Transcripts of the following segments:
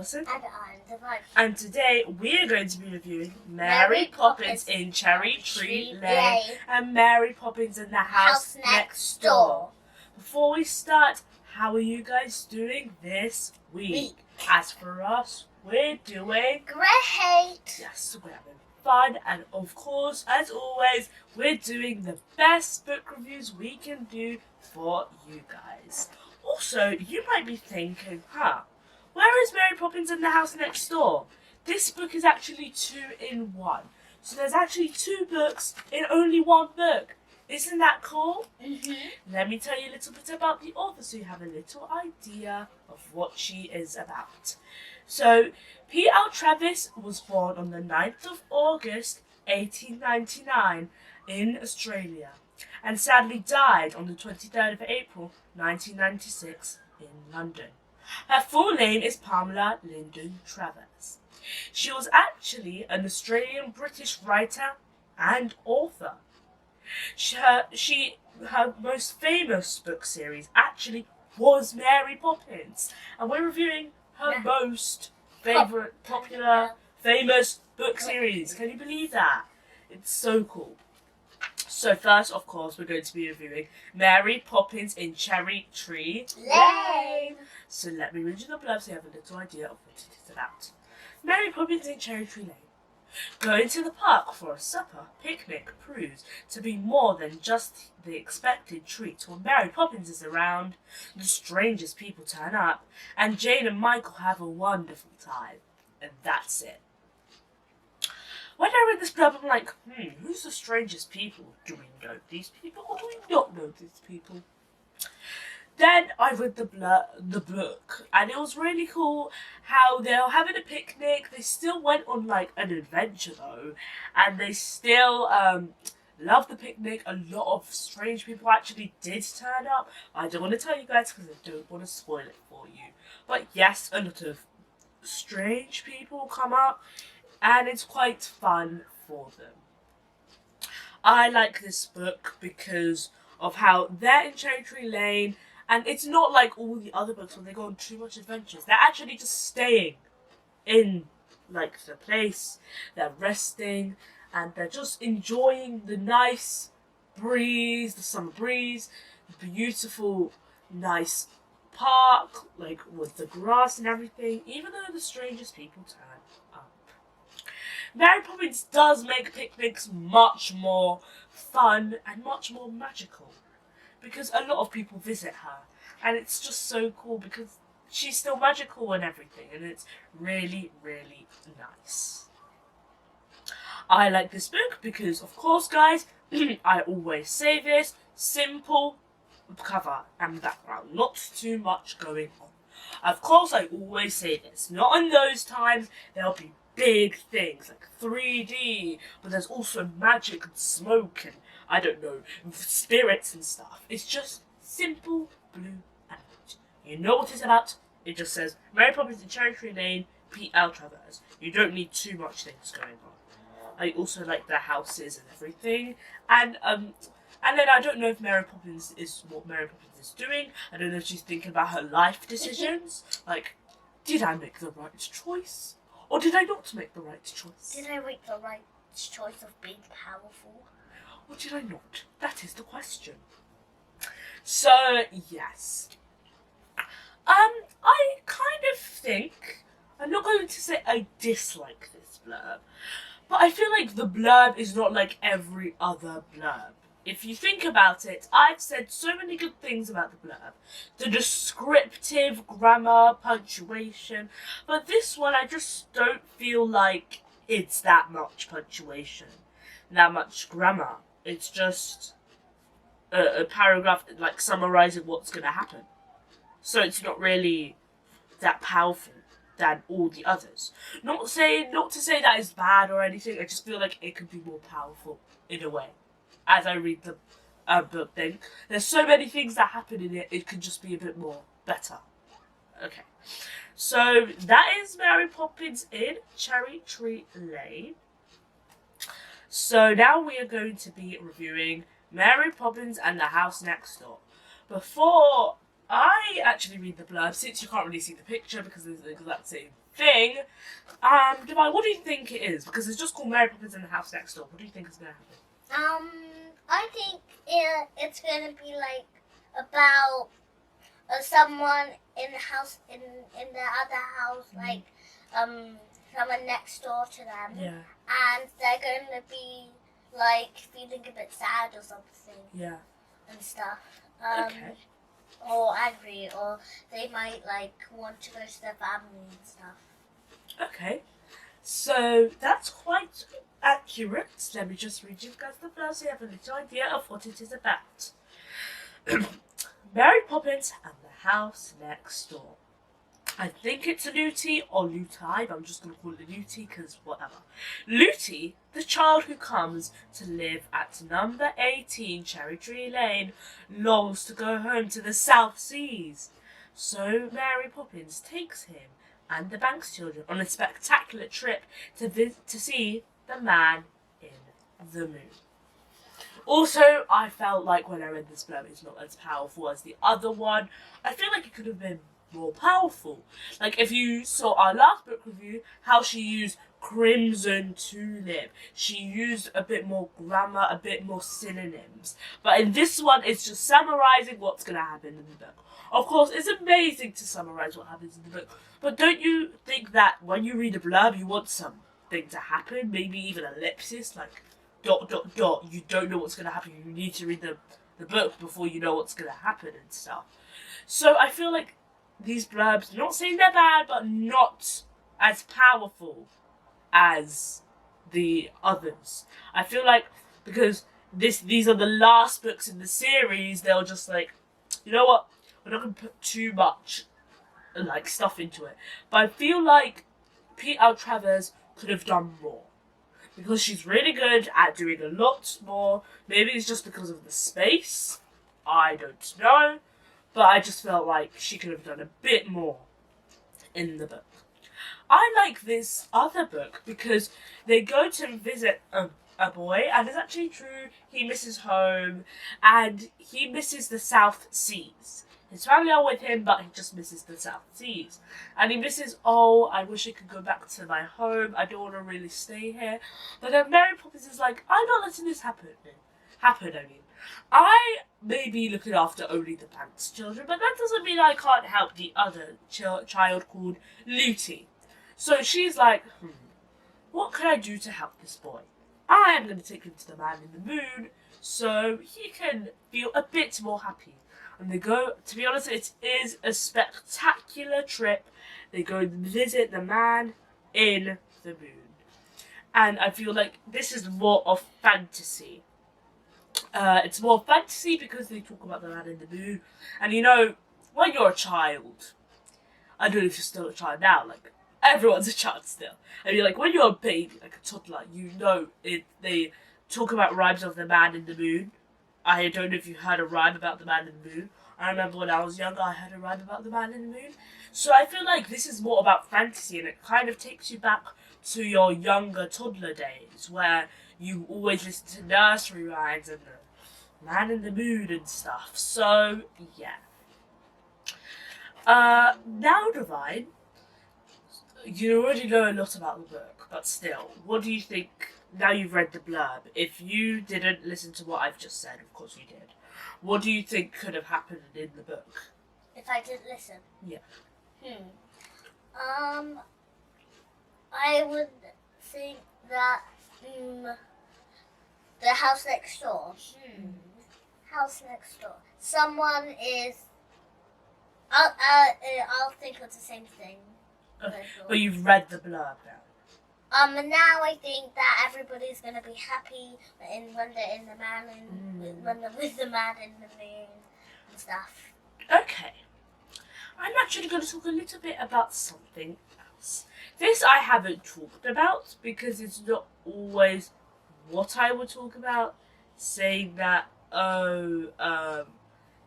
Wilson. And I'm Devon. And today we are going to be reviewing Mary Poppins in Cherry Tree Lane and Mary Poppins in the House Next Door. Before we start, how are you guys doing this week? As for us, we're doing great. Yes, we're having fun, and of course, as always, we're doing the best book reviews we can do for you guys. Also, you might be thinking, where is Mary Poppins in the House Next Door? This book is actually 2 in 1. So there's actually 2 books in only 1 book. Isn't that cool? Let me tell you a little bit about the author so you have a little idea of what she is about. So, P.L Travers was born on the 9th of August 1899 in Australia and sadly died on the 23rd of April 1996 in London. Her full name is Pamela Lyndon Travers. She was actually an Australian-British writer and author. Her most famous book series actually was Mary Poppins, and we're reviewing her most popular, famous book series. Can you believe that? It's so cool. So first, of course, we're going to be reviewing Mary Poppins in Cherry Tree Lane. So let me read you the blurb so you have a little idea of what it is about. Mary Poppins in Cherry Tree Lane. Going to the park for a supper picnic proves to be more than just the expected treat. When Mary Poppins is around, the strangest people turn up, and Jane and Michael have a wonderful time. And that's it. When I read this blurb, I'm like, who's the strangest people? Do we know these people or do we not know these people? Then I read the book, and it was really cool how they were having a picnic. They still went on like an adventure though, and they still loved the picnic. A lot of strange people actually did turn up. I don't want to tell you guys because I don't want to spoil it for you. But yes, a lot of strange people come up, and it's quite fun for them. I like this book because of how they're in Cherry Tree Lane. And it's not like all the other books where they go on too much adventures. They're actually just staying in, like, the place. They're resting. And they're just enjoying the nice breeze, the summer breeze. The beautiful, nice park, like, with the grass and everything. Even though the strangest people turn up. Mary Poppins does make picnics much more fun and much more magical. Because a lot of people visit her, and it's just so cool because she's still magical and everything, and it's really, really nice. I like this book because, of course, guys, I always say this, simple cover and background, not too much going on. Of course, I always say this, not in those times, there'll be big things like 3D, but there's also magic and smoke and I don't know, spirits and stuff. It's just simple blue and white. You know what it's about. It just says Mary Poppins in Cherry Tree Lane, P.L Travers. You don't need too much things going on. I also like the houses and everything. And then I don't know if Mary Poppins is what Mary Poppins is doing. I don't know if she's thinking about her life decisions. Like, did I make the right choice? Or did I not make the right choice? Did I make the right choice of being powerful? Or did I not? That is the question. So, yes. I kind of think, I'm not going to say I dislike this blurb, but I feel like the blurb is not like every other blurb. If you think about it, I've said so many good things about the blurb. The descriptive, grammar, punctuation, but this one I just don't feel like it's that much punctuation, that much grammar. It's just a paragraph like summarising what's going to happen. So it's not really that powerful than all the others. Not to say that is bad or anything. I just feel like it could be more powerful in a way. As I read the book, then there's so many things that happen in it. It could just be a bit more better. Okay, so that is Mary Poppins in Cherry Tree Lane. So now we are going to be reviewing Mary Poppins and the House Next Door. Before I actually read the blurb, since you can't really see the picture because it's the exact same thing. Divine, what do you think it is? Because it's just called Mary Poppins and the House Next Door. What do you think is going to happen? I think it's gonna be like about someone in the house in the other house, like someone next door to them, Yeah. and they're gonna be like feeling a bit sad or something. Yeah. And stuff. Okay. Or angry, or they might like want to go to their family and stuff. Okay. So that's quite accurate. Let me just read you guys the blurb so you have a little idea of what it is about. Mary Poppins and the House Next Door. I think it's Looty or Lutai, but I'm just going to call it Looty because whatever. Looty, the child who comes to live at number 18 Cherry Tree Lane, longs to go home to the South Seas. So Mary Poppins takes him and the Banks children on a spectacular trip to see the man in the moon. Also, I felt like when I read this blurb, it's not as powerful as the other one. I feel like it could have been more powerful. Like if you saw our last book review, how she used crimson tulip. She used a bit more grammar, a bit more synonyms. But in this one, it's just summarising what's going to happen in the book. Of course, it's amazing to summarise what happens in the book. But don't you think that when you read a blurb, you want something to happen? Maybe even ellipsis, like ... You don't know what's going to happen. You need to read the book before you know what's going to happen and stuff. So I feel like these blurbs, not saying they're bad, but not as powerful as the others. I feel like because these are the last books in the series, they'll just like, you know what, we're not going to put too much like stuff into it. But I feel like P.L Travers could have done more. Because she's really good at doing a lot more. Maybe it's just because of the space. I don't know. But I just felt like she could have done a bit more in the book. I like this other book because they go to visit a boy, and it's actually true, he misses home, and he misses the South Seas. His family are with him, but he just misses the South Seas. And he misses, oh, I wish I could go back to my home, I don't want to really stay here. But then Mary Poppins is like, I'm not letting this happen. I may be looking after only the Banks children, but that doesn't mean I can't help the other child called Looty. So she's like, what can I do to help this boy? I am going to take him to the man in the moon so he can feel a bit more happy. And they go, to be honest, it is a spectacular trip. They go and visit the man in the moon. And I feel like this is more of fantasy. It's more fantasy because they talk about the man in the moon. And you know, when you're a child, I don't know if you're still a child now, like, everyone's a child still. I mean, like, when you're a baby, like a toddler, you know they talk about rhymes of the man in the moon. I don't know if you heard a rhyme about the man in the moon. I remember when I was younger, I heard a rhyme about the man in the moon. So I feel like this is more about fantasy, and it kind of takes you back to your younger toddler days, where you always listen to nursery rhymes and the man in the moon and stuff. So, yeah. Now, Divine, you already know a lot about the book, but still, what do you think, now you've read the blurb, if you didn't listen to what I've just said, of course you did, what do you think could have happened in the book? If I didn't listen? Yeah. I would think that, the house next door. House next door. Someone is... I'll think of the same thing. Okay. But you've read the blurb now. Now I think that everybody's gonna be happy when they're in the man when they're with the man in the moon and stuff. Okay. I'm actually going to talk a little bit about something else. This I haven't talked about because it's not always what I would talk about, saying that,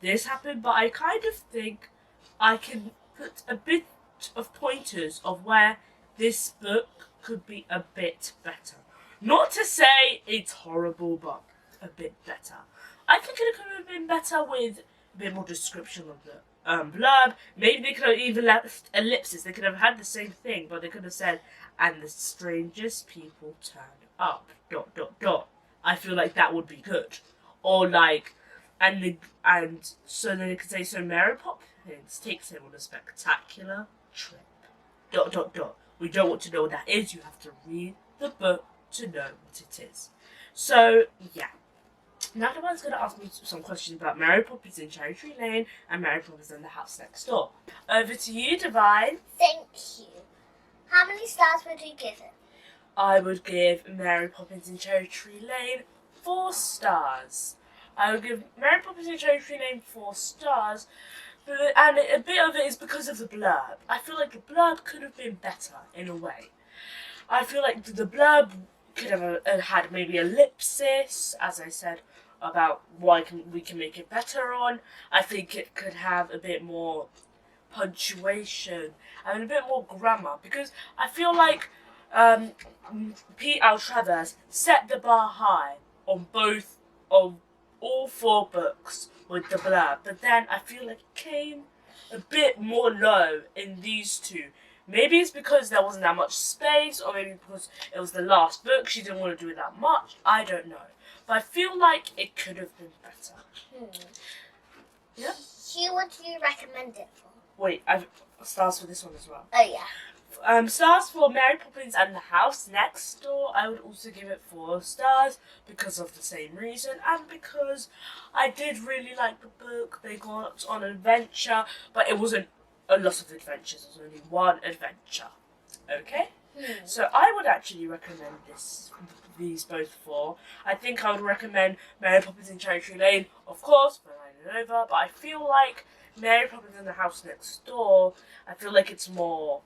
this happened, but I kind of think I can put a bit of pointers of where this book could be a bit better. Not to say it's horrible, but a bit better. I think it could have been better with a bit more description blurb. Maybe they could have even left ellipses. They could have had the same thing, but they could have said, "And the strangest people turn up." ... I feel like that would be good. Or like, and so then they could say, "So Mary Poppins takes him on a spectacular trip. ... We don't want to know what that is. You have to read the book to know what it is." So yeah. Now everyone's going to ask me some questions about Mary Poppins in Cherry Tree Lane and Mary Poppins and the House Next Door. Over to you, Divine. Thank you. How many stars would you give it? I would give Mary Poppins in Cherry Tree Lane 4 stars. I would give Mary Poppins in Cherry Tree Lane 4 stars, and a bit of it is because of the blurb. I feel like the blurb could have been better in a way. I feel like the blurb could have had maybe ellipsis, as I said, about we can make it better on. I think it could have a bit more punctuation and a bit more grammar, because I feel like P.L Travers set the bar high on all 4 books with the blurb, but then I feel like it came a bit more low in these 2. Maybe it's because there wasn't that much space, or maybe because it was the last book, she didn't want to do it that much. I don't know. But I feel like it could have been better. Yeah? Who would you recommend it for? Wait, I've stars for this one as well. Oh, yeah. Stars for Mary Poppins and the House Next Door. I would also give it 4 stars because of the same reason, and because I did really like the book. They got on an adventure, but it wasn't a lot of adventures. It was only 1 adventure. Okay? So I would actually recommend these both 4. I think I would recommend Mary Poppins in Cherry Tree Lane, of course, for 9 and over, but I feel like Mary Poppins and the House Next Door, I feel like it's more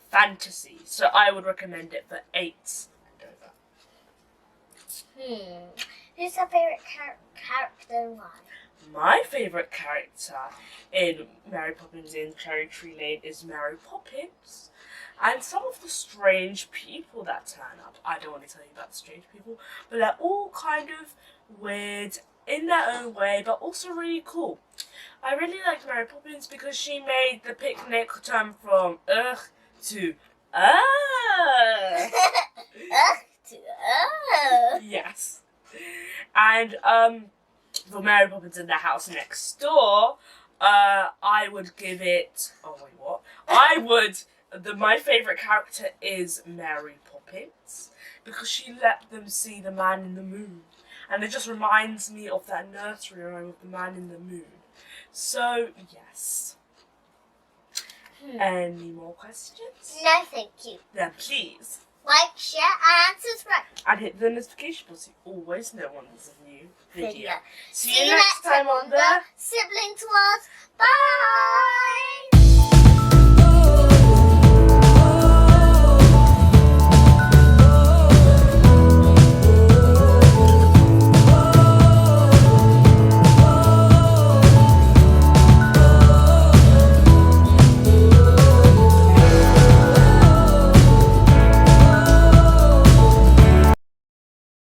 fantasy. So I would recommend it for 8 and over. Who's your favourite character and why? My favourite character in Mary Poppins in Cherry Tree Lane is Mary Poppins. And some of the strange people that turn up. I don't want to tell you about the strange people, but they're all kind of weird in their own way, but also really cool. I really like Mary Poppins because she made the picnic turn from ugh to Ugh to ugh. Yes. And for Mary Poppins and the House Next Door, I would give it... Oh, wait, what? My favourite character is Mary Poppins, because she let them see the man in the moon. And it just reminds me of that nursery rhyme of the man in the moon. So, yes. Any more questions? No, thank you. Then please like, share, and subscribe. And hit the notification bell so you always know when there's a new video. See you next time on the Siblings World. Bye!